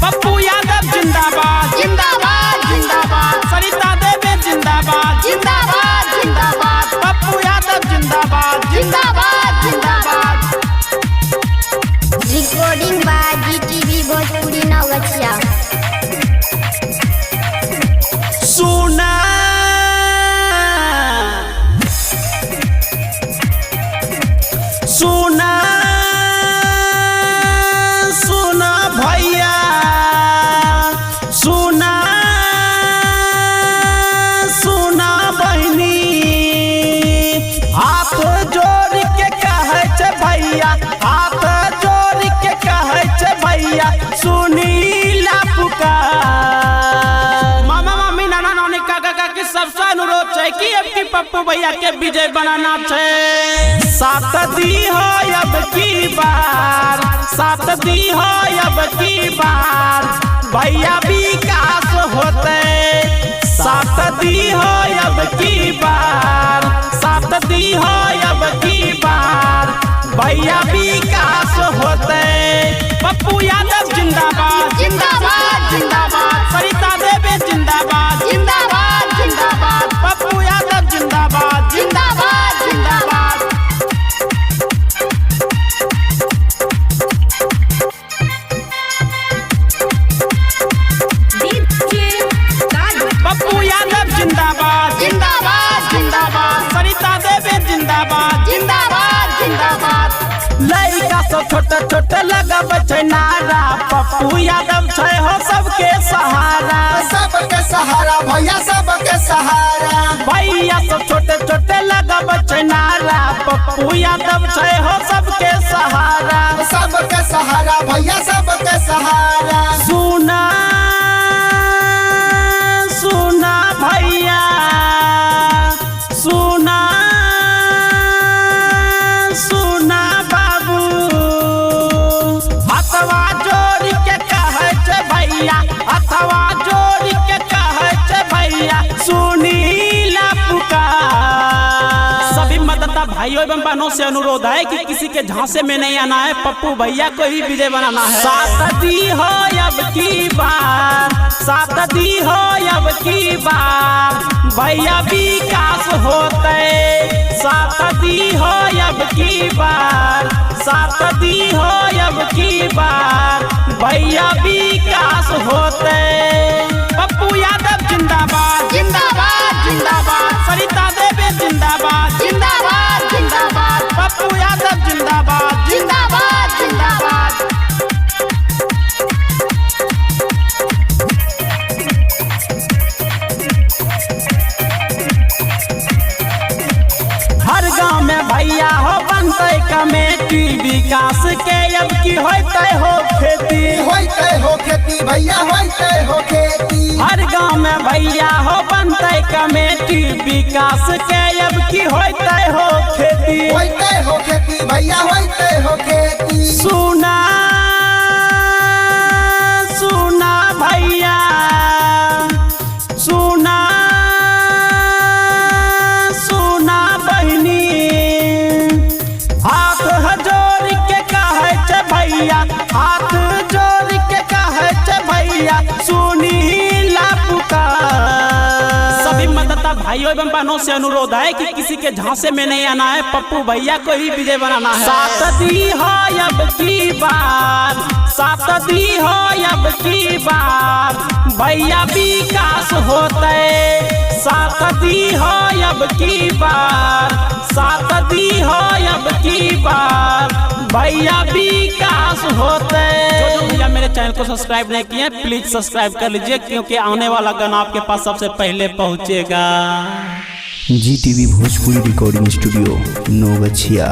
पप्पू यादव जिंदाबाद जिंदाबाद जिंदाबाद सरिता देवी जिंदाबाद जिंदाबाद जिंदाबाद पप्पू यादव जिंदाबाद जिंदाबाद जिंदाबाद। Recording by GTV Bhojpuri Naugachia. सुना सुना सुना भैया सुना सुना बहनी हाथ जोड़ के कहे छे भैया हाथ जोड़ के कहे छे भैया सुनीला पुकार। मामा मामी नाना नानी काका काकी सबसे अनुरोध है कि अब की पप्पू भैया के विजय बनाना है। साथ दी हो अब की बार साथ दी हो अब की बार भैया विकास होते। साथ दी हो अब की बार साथ दी हो अब की बार भैया विकास होते। पप्पू यादव जिंदाबाद जिंदाबाद जिंदाबाद सरिता देवी जिंदाबाद जिंदाबाद जिंदाबाद पप्पू यादव जिंदाबाद जिंदाबाद जिंदाबाद। पप्पू यादव जिंदाबाद जिंदाबाद जिंदाबाद सरिता देवी जिंदाबाद जिंदाबाद जिंदाबाद। लइका सब छोटे छोटे लगब छै नारा पप्पू यादव छै हो सबके सहारा। सबके सहारा भैया सबके सहारा। भैया सब छोटे छोटे लगब छै नारा पप्पू यादव छै हो सबके सहारा। सबके सहारा भैया सबके सहारा। सुना सुना भैया सुना सुना बाबू हथवा जोड़ के कहे छे भैया हथवा जोड़ के कहे छे भैया सुनीला पुकार। सभी मतदाता भाइयों एवं बहनों से अनुरोध है कि किसी के झांसे में नहीं आना है पप्पू भैया को ही विजय बनाना है। साथ दी हो अब की बार साथ दी हो अब की बार भैया विकास होते। साथ दी हो अब की बार साथ दी हो अब की बार भैया विकास होते। पप्पू यादव जिंदाबाद जिंदाबाद जिंदाबाद सरिता देवी जिंदाबाद जिंदाबाद जिंदाबाद पप्पू यादव जिंदाबाद जिंदाबाद जिंदाबाद। हर गांव में भैया हो बनते कमेटी विकास के अब की होते हो खेती। होते हो खेती भैया होते हो खेती। हर गांव में भैया हो बनते कमेटी विकास के अब की होते हो खेती। होते हो खेती भैया होते हो खेती। सुना सुना भैया सुना सुना बहनी हाथ जोड़ के कहे छे भैया हाथ जोड़ के कहे छे भैया सुनीला पुकार। सभी मतदाता भाइयों एवं बहनों से अनुरोध है कि किसी के झांसे में नहीं आना है पप्पू भैया को ही विजय बनाना है। साथ दी हो अब की बार साथ दी हो अब की बार भैया विकास होते। साथ दी हो अब की बार साथ दी हो अब की बार भैया विकास होते। जो भैया मेरे चैनल को सब्सक्राइब नहीं किए प्लीज सब्सक्राइब कर लीजिए क्योंकि आने वाला गाना आपके पास सबसे पहले पहुंचेगा। GTV Bhojpuri recording studio Naugachia.